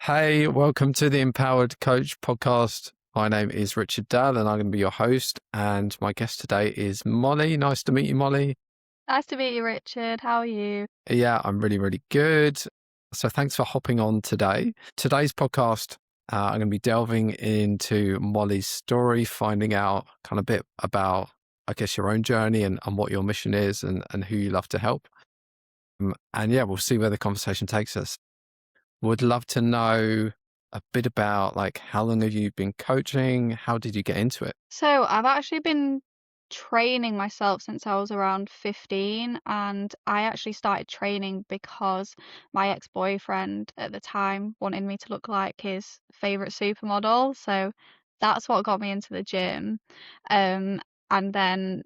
Hey, welcome to the Empowered Coach podcast. My name is Richard Dell and I'm going to be your host. And my guest today is Molly. Nice to meet you, Molly. Nice to meet you, Richard. How are you? Yeah, I'm really, really good. So thanks for hopping on today. Today's podcast, I'm going to be delving into Molly's story, finding out kind of a bit about, I guess, your own journey and what your mission is and who you love to help. And yeah, we'll see where the conversation takes us. Would love to know a bit about like how long have you been coaching? How did you get into it? So, I've actually been training myself since I was around 15, and I actually started training because my ex-boyfriend at the time wanted me to look like his favorite supermodel. So, that's what got me into the gym. Um, and then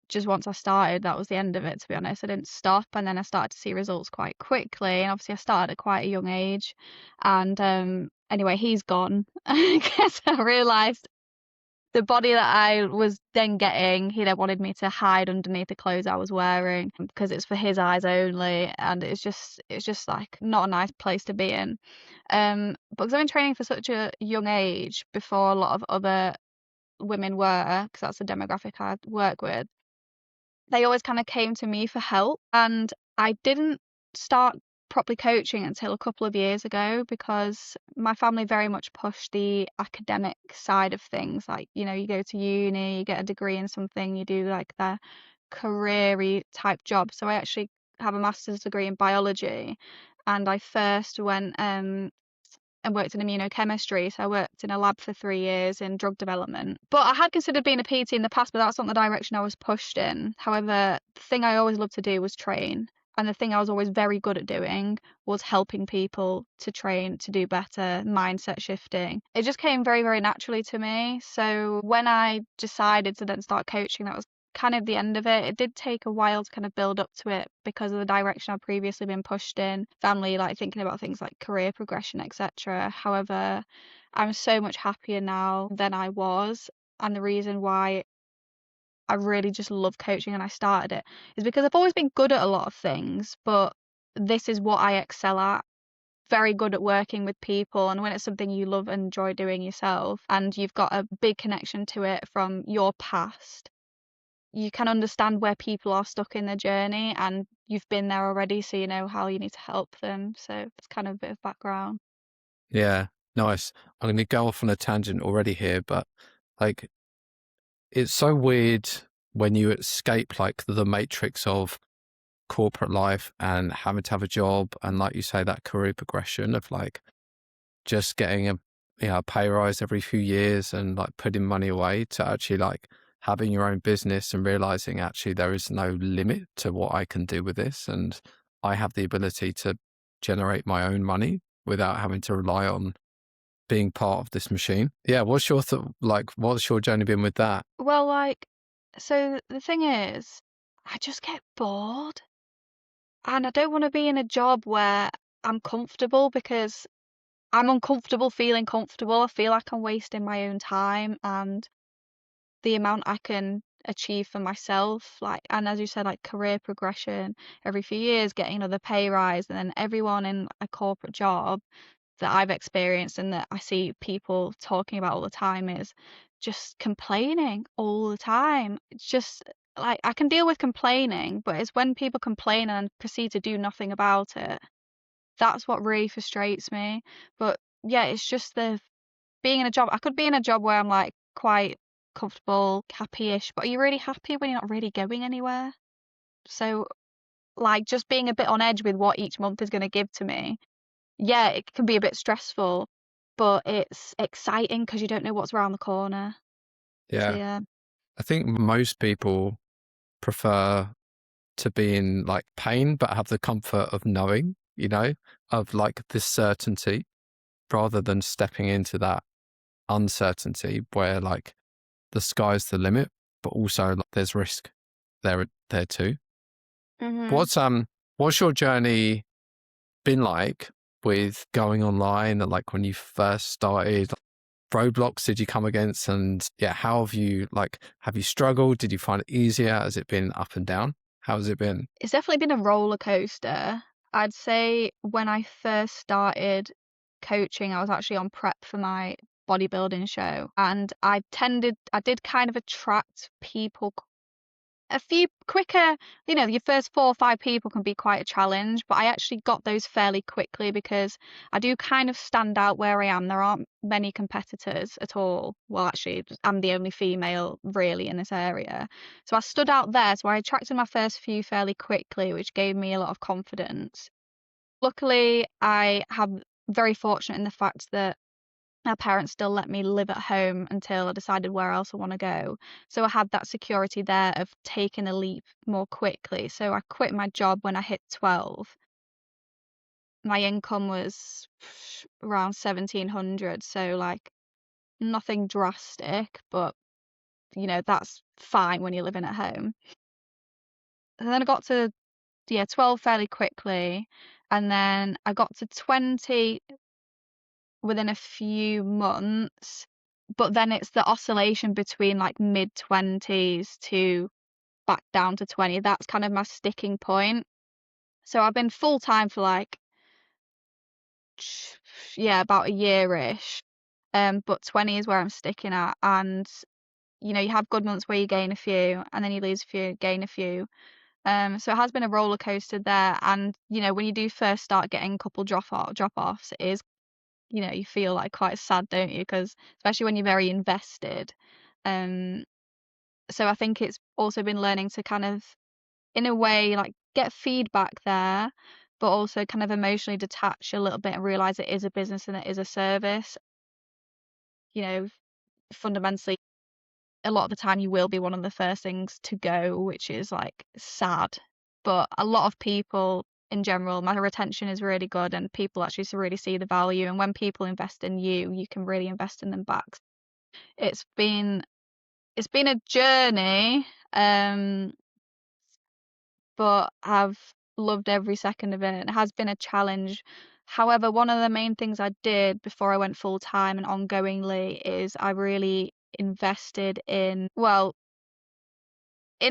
just once I started, that was the end of it, to be honest. I didn't stop, and then I started to see results quite quickly. And obviously, I started at quite a young age. And anyway, he's gone. I guess I realized the body that I was then getting, he then wanted me to hide underneath the clothes I was wearing because it's for his eyes only, and it's just like not a nice place to be in. Because I've been training for such a young age before a lot of other women were, because that's the demographic I work with, they always kind of came to me for help. And I didn't start properly coaching until a couple of years ago because my family very much pushed the academic side of things. Like, you go to uni, you get a degree in something, you do like the career type job. So I actually have a master's degree in biology, and I first went and worked in immunochemistry. So I worked in a lab for 3 years in drug development. But I had considered being a PT in the past, but that's not the direction I was pushed in. However, the thing I always loved to do was train. And the thing I was always very good at doing was helping people to train, to do better, mindset shifting. It just came very, very naturally to me. So when I decided to then start coaching, that was kind of the end of it. It did take a while to kind of build up to it because of the direction I've previously been pushed in, family, like thinking about things like career progression, etc. However, I'm so much happier now than I was. And the reason why I really just love coaching and I started it is because I've always been good at a lot of things, but this is what I excel at. Very good at working with people, and when it's something you love and enjoy doing yourself and you've got a big connection to it from your past, you can understand where people are stuck in their journey and you've been there already, so you know how you need to help them. So it's kind of a bit of background. Yeah, nice. I'm going to go off on a tangent already here, but like it's so weird when you escape like the matrix of corporate life and having to have a job and like you say that career progression of like just getting a pay rise every few years and like putting money away to actually like having your own business and realizing actually there is no limit to what I can do with this. And I have the ability to generate my own money without having to rely on being part of this machine. Yeah. What's your what's your journey been with that? Well, like, so the thing is, I just get bored and I don't want to be in a job where I'm comfortable because I'm uncomfortable feeling comfortable. I feel like I'm wasting my own time and the amount I can achieve for myself. Like, and as you said, like career progression every few years, getting another pay rise, and then everyone in a corporate job that I've experienced and that I see people talking about all the time is just complaining all the time. It's just like I can deal with complaining, but it's when people complain and proceed to do nothing about it. That's what really frustrates me. But yeah, it's just the being in a job. I could be in a job where I'm like quite comfortable, happy-ish, but are you really happy when you're not really going anywhere? So like just being a bit on edge with what each month is going to give to me. Yeah, it can be a bit stressful, but it's exciting because you don't know what's around the corner. So Yeah. yeah. I think most people prefer to be in like pain, but have the comfort of knowing, of like this certainty rather than stepping into that uncertainty where like the sky's the limit, but also like, there's risk there too. Mhm. What's your journey been like with going online and like when you first started? Roadblocks did you come against? And yeah, how have you struggled? Did you find it easier? Has it been up and down? How has it been? It's definitely been a roller coaster. I'd say when I first started, coaching, I was actually on prep for my bodybuilding show, and I did kind of attract people a few quicker. Your first 4 or 5 people can be quite a challenge, but I actually got those fairly quickly because I do kind of stand out where I am. There aren't many competitors at all. Well, actually, I'm the only female really in this area. So I stood out there. So I attracted my first few fairly quickly, which gave me a lot of confidence. Luckily, I have very fortunate in the fact that my parents still let me live at home until I decided where else I want to go. So I had that security there of taking a leap more quickly. So I quit my job when I hit 12. My income was around 1700, so like nothing drastic, but that's fine when you're living at home. And then I got to 12 fairly quickly, and then I got to 20 within a few months, but then it's the oscillation between like mid 20s to back down to 20. That's kind of my sticking point. So I've been full time for like yeah, about a year-ish. But 20 is where I'm sticking at. And you have good months where you gain a few and then you lose a few, gain a few. So it has been a roller coaster there. And when you do first start getting a couple drop offs, it is, you feel like quite sad, don't you? Because especially when you're very invested. Um, so I think it's also been learning to kind of, in a way, like get feedback there, but also kind of emotionally detach a little bit and realize it is a business and it is a service. You know, fundamentally, a lot of the time you will be one of the first things to go, which is like sad. But a lot of people in general, my retention is really good and people actually really see the value. And when people invest in you, you can really invest in them back. It's been a journey, but I've loved every second of it. It has been a challenge. However, one of the main things I did before I went full time and ongoingly is I really invested in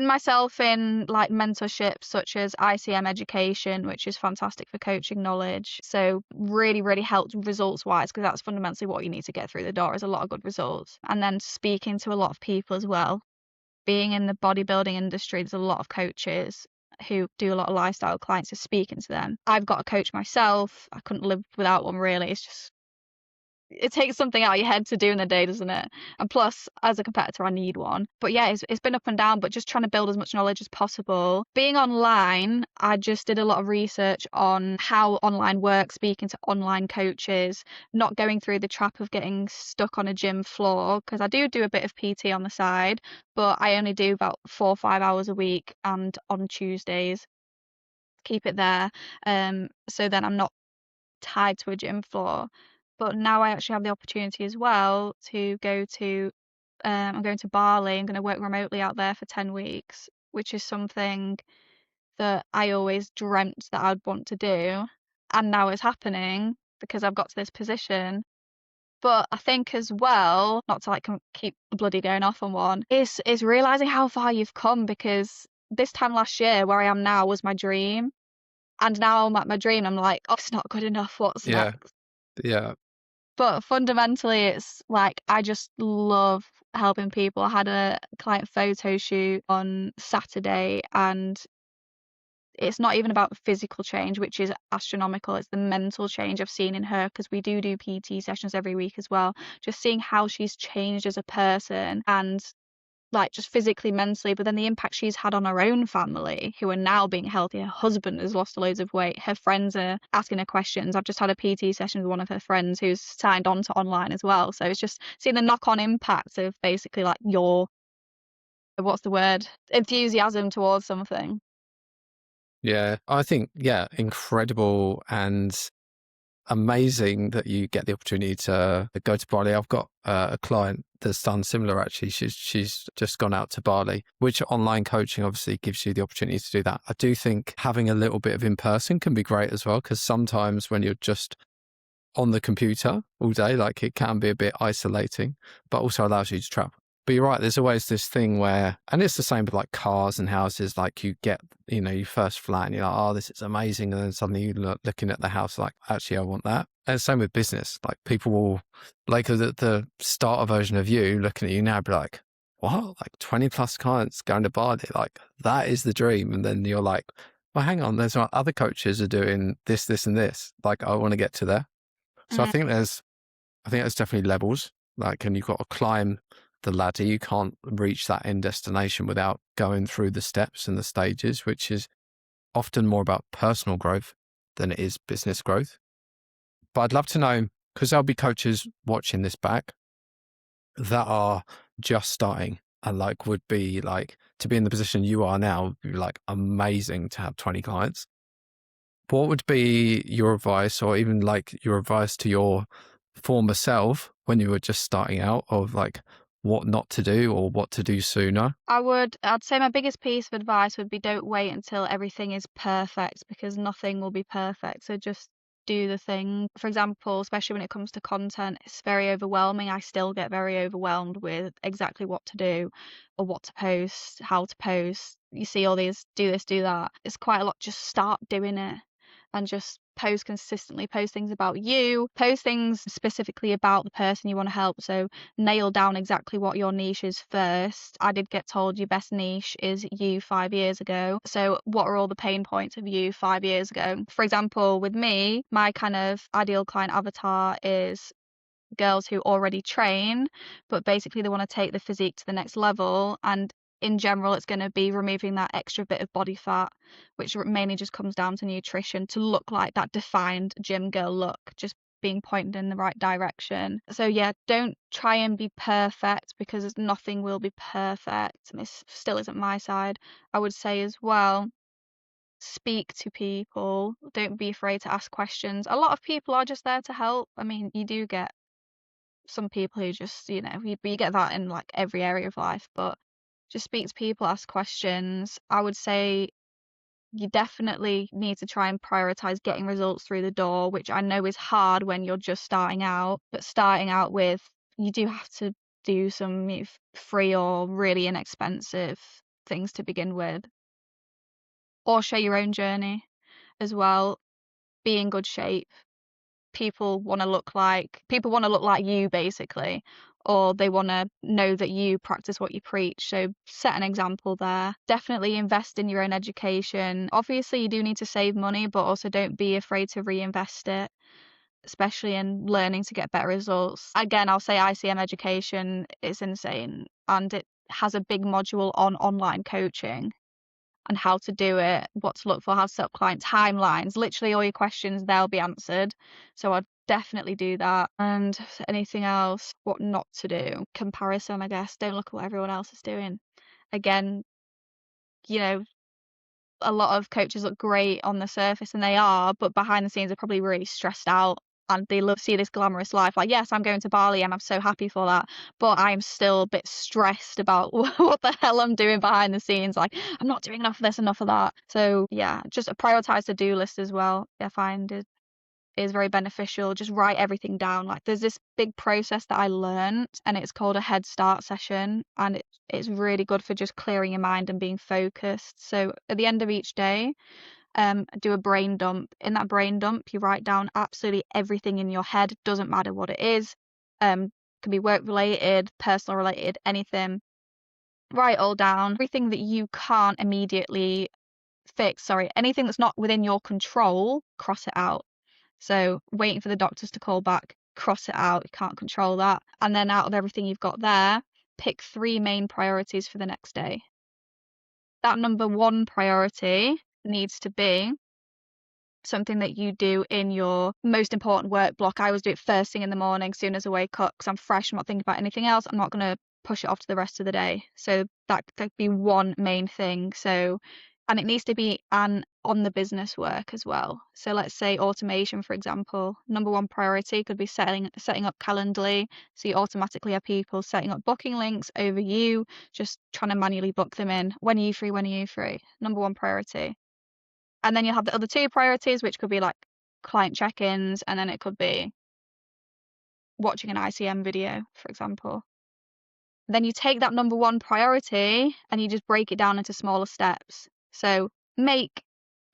myself, in like mentorship such as ICM education, which is fantastic for coaching knowledge. So really, really helped results wise, because that's fundamentally what you need to get through the door, is a lot of good results. And then speaking to a lot of people as well. Being in the bodybuilding industry, there's a lot of coaches who do a lot of lifestyle clients, so speaking to them. I've got a coach myself. I couldn't live without one really. It's just, it takes something out of your head to do in a day, doesn't it? And plus, as a competitor, I need one. But yeah, it's been up and down, but just trying to build as much knowledge as possible. Being online, I just did a lot of research on how online works, speaking to online coaches, not going through the trap of getting stuck on a gym floor, because I do a bit of PT on the side, but I only do about 4 or 5 hours a week and on Tuesdays. Keep it there. So then I'm not tied to a gym floor. But now I actually have the opportunity as well to go to, I'm going to Bali. I'm going to work remotely out there for 10 weeks, which is something that I always dreamt that I'd want to do. And now it's happening because I've got to this position. But I think as well, not to like keep bloody going off on one, is realizing how far you've come, because this time last year where I am now was my dream. And now I'm at my dream. I'm like, oh, it's not good enough. What's Yeah. next? Yeah. But fundamentally, it's like I just love helping people. I had a client photo shoot on Saturday, and it's not even about physical change, which is astronomical. It's the mental change I've seen in her, because we do PT sessions every week as well. Just seeing how she's changed as a person, and like just physically, mentally, but then the impact she's had on her own family, who are now being healthy. Her husband has lost loads of weight. Her friends are asking her questions. I've just had a PT session with one of her friends who's signed on to online as well. So it's just seeing the knock-on impact of basically like your, what's the word, enthusiasm towards something. Yeah. I think, yeah, incredible and amazing that you get the opportunity to go to Bali. I've got a client that's done similar actually. She's just gone out to Bali, which online coaching obviously gives you the opportunity to do that. I do think having a little bit of in person can be great as well, because sometimes when you're just on the computer all day, like it can be a bit isolating, but also allows you to travel. But you're right, there's always this thing where, and it's the same with like cars and houses, like you get, your first flat and you're like, oh, this is amazing. And then suddenly you looking at the house like, actually, I want that. And same with business. Like people will, like the starter version of you looking at you now, be like, what? Like 20 plus clients going to Bali? Like that is the dream. And then you're like, well, hang on, there's other coaches are doing this, this, and this. Like I want to get to there. So Mm. I think there's definitely levels. Like, and you've got to climb the ladder. You can't reach that end destination without going through the steps and the stages, which is often more about personal growth than it is business growth. But I'd love to know, because there'll be coaches watching this back that are just starting and like would be like, to be in the position you are now would be like amazing to have 20 clients. What would be your advice, or even like your advice to your former self when you were just starting out, of like what not to do or what to do sooner? I'd say my biggest piece of advice would be don't wait until everything is perfect, because nothing will be perfect. So just do the thing. For example, especially when it comes to content, it's very overwhelming. I still get very overwhelmed with exactly what to do or what to post, how to post. You see all these, do this, do that. It's quite a lot. Just start doing it and just post consistently, post things about you, post things specifically about the person you want to help. So nail down exactly what your niche is first. I did get told your best niche is you 5 years ago. So what are all the pain points of you 5 years ago? For example, with me, my kind of ideal client avatar is girls who already train, but basically they want to take the physique to the next level. And in general, it's going to be removing that extra bit of body fat, which mainly just comes down to nutrition, to look like that defined gym girl look, just being pointed in the right direction. So yeah, don't try and be perfect, because nothing will be perfect. This still isn't my side. I would say as well, speak to people. Don't be afraid to ask questions. A lot of people are just there to help. I mean, you do get some people who just, you get that in like every area of life, but just speak to people, ask questions. I would say you definitely need to try and prioritize getting results through the door, which I know is hard when you're just starting out, but starting out with, you do have to do some free or really inexpensive things to begin with, or share your own journey as well. Be in good shape. People want to look like you, basically, or they want to know that you practice what you preach. So set an example there. Definitely invest in your own education. Obviously you do need to save money, but also don't be afraid to reinvest it, especially in learning to get better results. Again, I'll say ICM education is insane, and it has a big module on online coaching and how to do it, what to look for, how to set up client timelines. Literally all your questions, they'll be answered. So I'd definitely do that. And anything else, what not to do? Comparison, I guess. Don't look at what everyone else is doing. Again, you know, a lot of coaches look great on the surface, and they are, but behind the scenes they're probably really stressed out. And they love to see this glamorous life. Like, yes, I'm going to Bali and I'm so happy for that, but I'm still a bit stressed about what the hell I'm doing behind the scenes. Like, I'm not doing enough of this, enough of that. So yeah, just a prioritize to-do list as well. I find it is very beneficial. Just write everything down. Like, there's this big process that I learned, and it's called a head start session, and it's really good for just clearing your mind and being focused. So at the end of each day, do a brain dump. In that brain dump, you write down absolutely everything in your head. Doesn't matter what it is. Can be work related, personal related, anything. Write it all down. Everything that you can't immediately fix, sorry, anything that's not within your control, cross it out. So waiting for the doctors to call back, cross it out. You can't control that. And then out of everything you've got there, pick 3 main priorities for the next day. That number 1 priority needs to be something that you do in your most important work block. I always do it first thing in the morning, soon as I wake up, because I'm fresh, I'm not thinking about anything else. I'm not going to push it off to the rest of the day. So that could be one main thing. So, and it needs to be on the business work as well. So let's say automation, for example. Number 1 priority could be setting up Calendly. So you automatically have people setting up booking links over you, just trying to manually book them in. When are you free? When are you free? Number 1 priority. And then you'll have the other 2 priorities, which could be like client check-ins, and then it could be watching an ICM video, for example. Then you take that number 1 priority and you just break it down into smaller steps. So make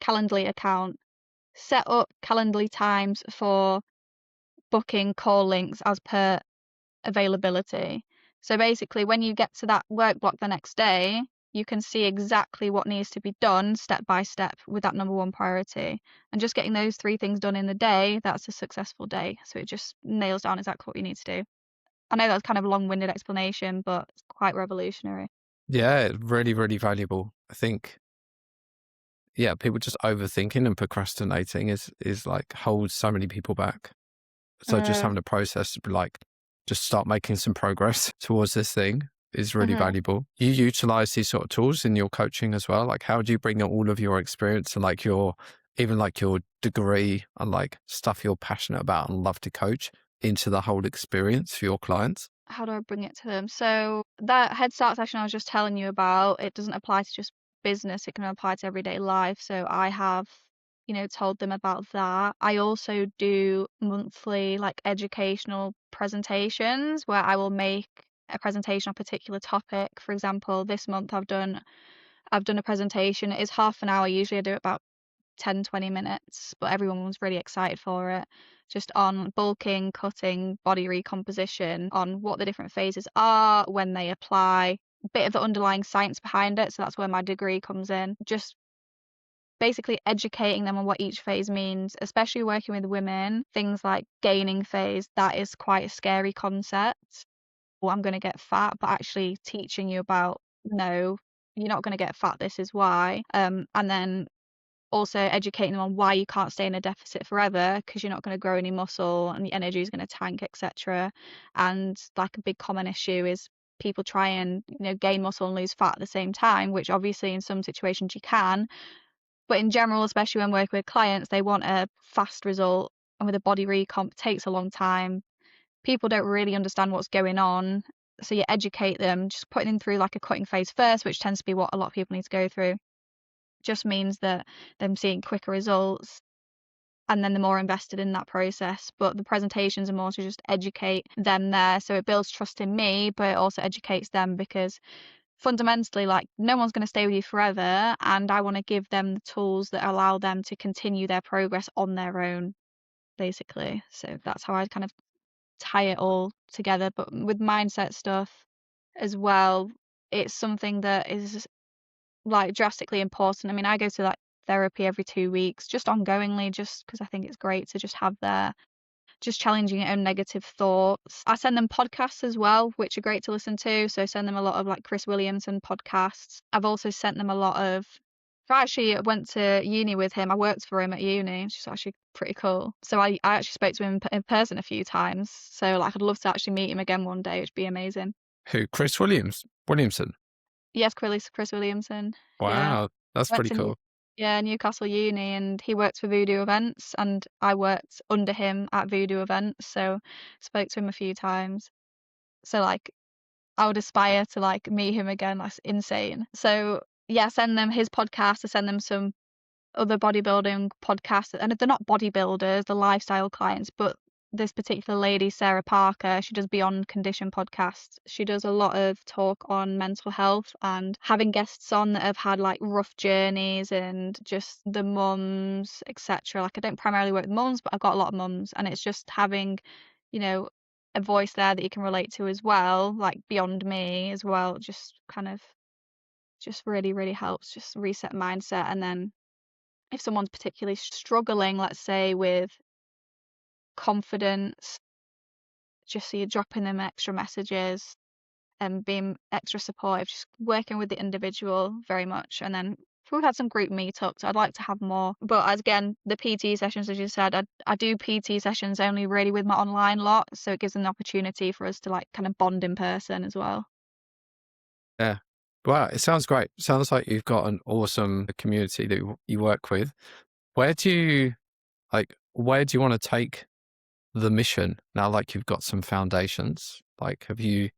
Calendly account, set up Calendly times for booking call links as per availability. So basically, when you get to that work block the next day, you can see exactly what needs to be done step by step with that number one priority. And just getting those 3 things done in the day, that's a successful day. So it just nails down exactly what you need to do. I know that's kind of a long-winded explanation, but it's quite revolutionary. Yeah, really, really valuable. I think, yeah, people just overthinking and procrastinating is like holds so many people back. So just Uh, having a process to be like, just start making some progress towards this thing is really mhm. valuable. You utilize these sort of tools in your coaching as well. Like, how do you bring all of your experience and like even like your degree and like stuff you're passionate about and love to coach into the whole experience for your clients? How do I bring it to them? So that Head Start session I was just telling you about, it doesn't apply to just business, it can apply to everyday life. So I have, told them about that. I also do monthly like educational presentations where I will make a presentation on a particular topic. For example, this month I've done a presentation. It is half an hour. Usually I do it about 10, 20 minutes, but everyone was really excited for it. Just on bulking, cutting, body recomposition, on what the different phases are, when they apply, a bit of the underlying science behind it. So that's where my degree comes in. Just basically educating them on what each phase means, especially working with women. Things like gaining phase, that is quite a scary concept. Well, I'm going to get fat, but actually teaching you about no, you're not going to get fat. This is why. And then also educating them on why you can't stay in a deficit forever because you're not going to grow any muscle and your energy is going to tank, etc. And like a big common issue is people try and gain muscle and lose fat at the same time, which obviously in some situations you can, but in general, especially when working with clients, they want a fast result, and with a body recomp it takes a long time. People don't really understand what's going on, so you educate them, just putting them through like a cutting phase first, which tends to be what a lot of people need to go through, just means that them seeing quicker results and then they're more invested in that process. But the presentations are more to just educate them there. So it builds trust in me, but it also educates them because fundamentally, like, no one's going to stay with you forever. And I want to give them the tools that allow them to continue their progress on their own, basically. So that's how I kind of tie it all together. But with mindset stuff as well, it's something that is like drastically important. I mean, I go to like therapy every 2 weeks, just ongoingly, just because I think it's great to just have their just challenging your own negative thoughts. I send them podcasts as well, which are great to listen to. So I send them a lot of like Chris Williamson podcasts. I've also sent them a lot of I actually went to uni with him. I worked for him at uni, which is actually pretty cool. So I actually spoke to him in person a few times. So like I'd love to actually meet him again one day, which would be amazing. Who? Chris Williamson. Yes, Chris Williamson. Yeah. Wow, that's Went pretty to cool. Newcastle Uni, and he works for Voodoo Events, and I worked under him at Voodoo Events, so spoke to him a few times. So like I would aspire to like meet him again. That's insane. So yeah, send them his podcast. I send them some other bodybuilding podcasts, and they're not bodybuilders, they're lifestyle clients, but this particular lady, Sarah Parker, she does Beyond Condition podcasts. She does a lot of talk on mental health and having guests on that have had like rough journeys and just the mums, etc. Like I don't primarily work with mums, but I've got a lot of mums, and it's just having, you know, a voice there that you can relate to as well, like beyond me as well, just kind of just really, really helps just reset mindset. And then if someone's particularly struggling, let's say with confidence, just so you're dropping them extra messages and being extra supportive, just working with the individual very much. And then we've had some group meetups. I'd like to have more. But as again, the PT sessions, as you said, I do PT sessions only really with my online lot. So it gives an opportunity for us to like kind of bond in person as well. Yeah. Wow, it sounds great. Sounds like you've got an awesome community that you work with. Where do you where do you want to take the mission now? Like you've got some foundations. Like, have you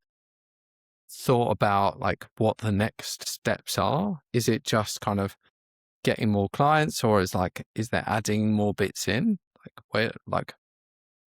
thought about like what the next steps are? Is it just kind of getting more clients, or is there adding more bits in? Like where, like,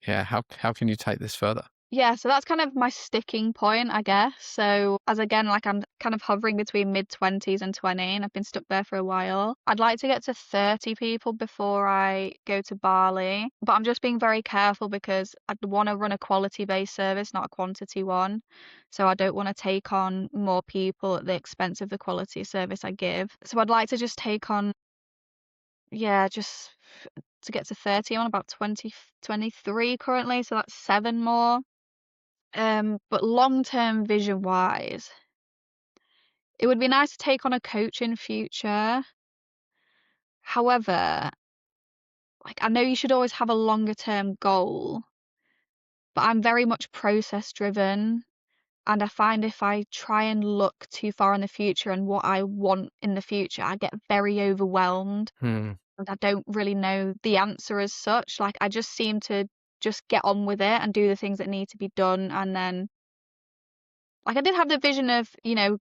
yeah, how can you take this further? Yeah, so that's kind of my sticking point, I guess. So as again, like I'm kind of hovering between mid-20s and 20, and I've been stuck there for a while. I'd like to get to 30 people before I go to Bali, but I'm just being very careful because I'd want to run a quality-based service, not a quantity one. So I don't want to take on more people at the expense of the quality service I give. So I'd like to just take on, yeah, just to get to 30. I'm on about 20, 23 currently, so that's seven more. But long-term vision-wise, it would be nice to take on a coach in future. However, like I know you should always have a longer term goal, but I'm very much process driven. And I find if I try and look too far in the future and what I want in the future, I get very overwhelmed Hmm. and I don't really know the answer as such. Like I just seem to just get on with it and do the things that need to be done and then like I did have the vision of,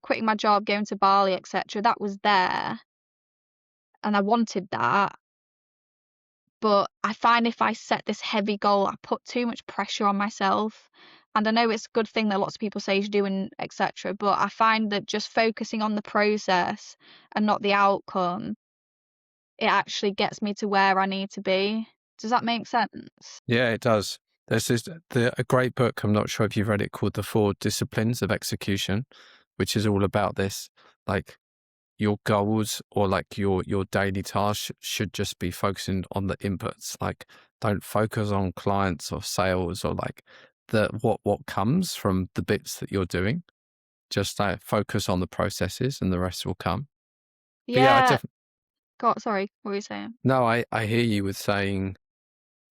quitting my job, going to Bali, etc. That was there, and I wanted that. But I find if I set this heavy goal, I put too much pressure on myself. And I know it's a good thing that lots of people say you should do and etc. But I find that just focusing on the process and not the outcome, it actually gets me to where I need to be. Does that make sense? Yeah, it does. There's a great book, I'm not sure if you've read it, called The Four Disciplines of Execution, which is all about this. Like your goals or like your daily tasks should just be focusing on the inputs. Like don't focus on clients or sales or like the what comes from the bits that you're doing. Just focus on the processes and the rest will come. But yeah, I Yeah. definitely God, sorry, what were you saying? no, I hear you with saying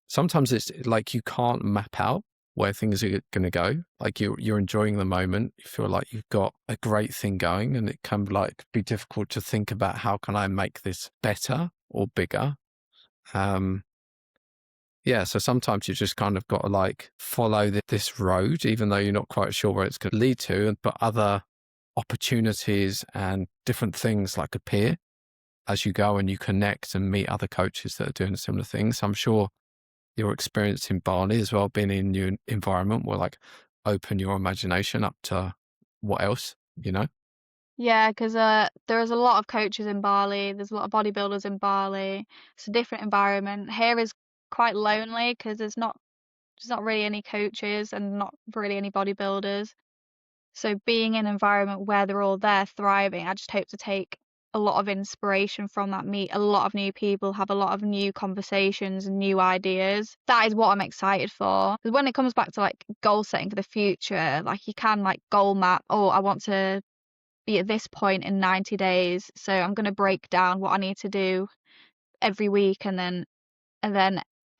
sometimes it's like you can't map out where things are going to go. Like you're enjoying the moment. You feel like you've got a great thing going, and it can like be difficult to think about how can I make this better or bigger. Um, yeah, so sometimes you just kind of got to like follow this road, even though you're not quite sure where it's going to lead to, but other opportunities and different things like appear as you go and you connect and meet other coaches that are doing similar things. I'm sure your experience in Bali as well, being in your environment will like open your imagination up to what else, you know? Yeah, because there's a lot of coaches in Bali. There's a lot of bodybuilders in Bali. It's a different environment. Here is quite lonely because there's not really any coaches and not really any bodybuilders. So being in an environment where they're all there thriving, I just hope to take a lot of inspiration from that, meet a lot of new people, have a lot of new conversations and new ideas. That is what I'm excited for. Because when it comes back to like goal setting for the future, like you can like goal map, oh, I want to be at this point in 90 days. So I'm going to break down what I need to do every week and then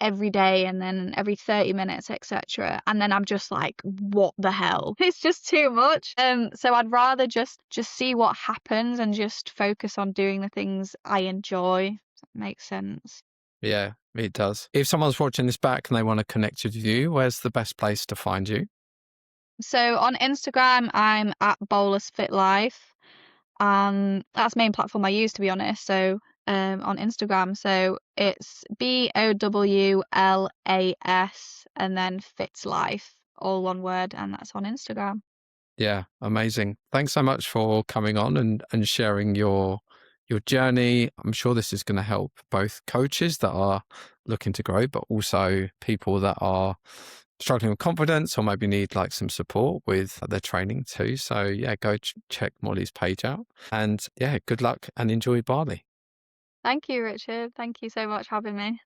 every day and then every 30 minutes, etc. And then I'm just like, what the hell? It's just too much. So I'd rather just see what happens and just focus on doing the things I enjoy. Does that make sense? Yeah, it does. If someone's watching this back and they want to connect with you, where's the best place to find you? So on Instagram, I'm at Bowlas Fit Life. That's the main platform I use to be honest. So on Instagram, so it's Bowlas and then Fits Life, all one word, and that's on Instagram. Yeah, amazing. Thanks so much for coming on and sharing your journey. I'm sure this is going to help both coaches that are looking to grow, but also people that are struggling with confidence or maybe need like some support with their training too. So yeah, go check Molly's page out and yeah, good luck and enjoy Bali. Thank you, Richard. Thank you so much for having me.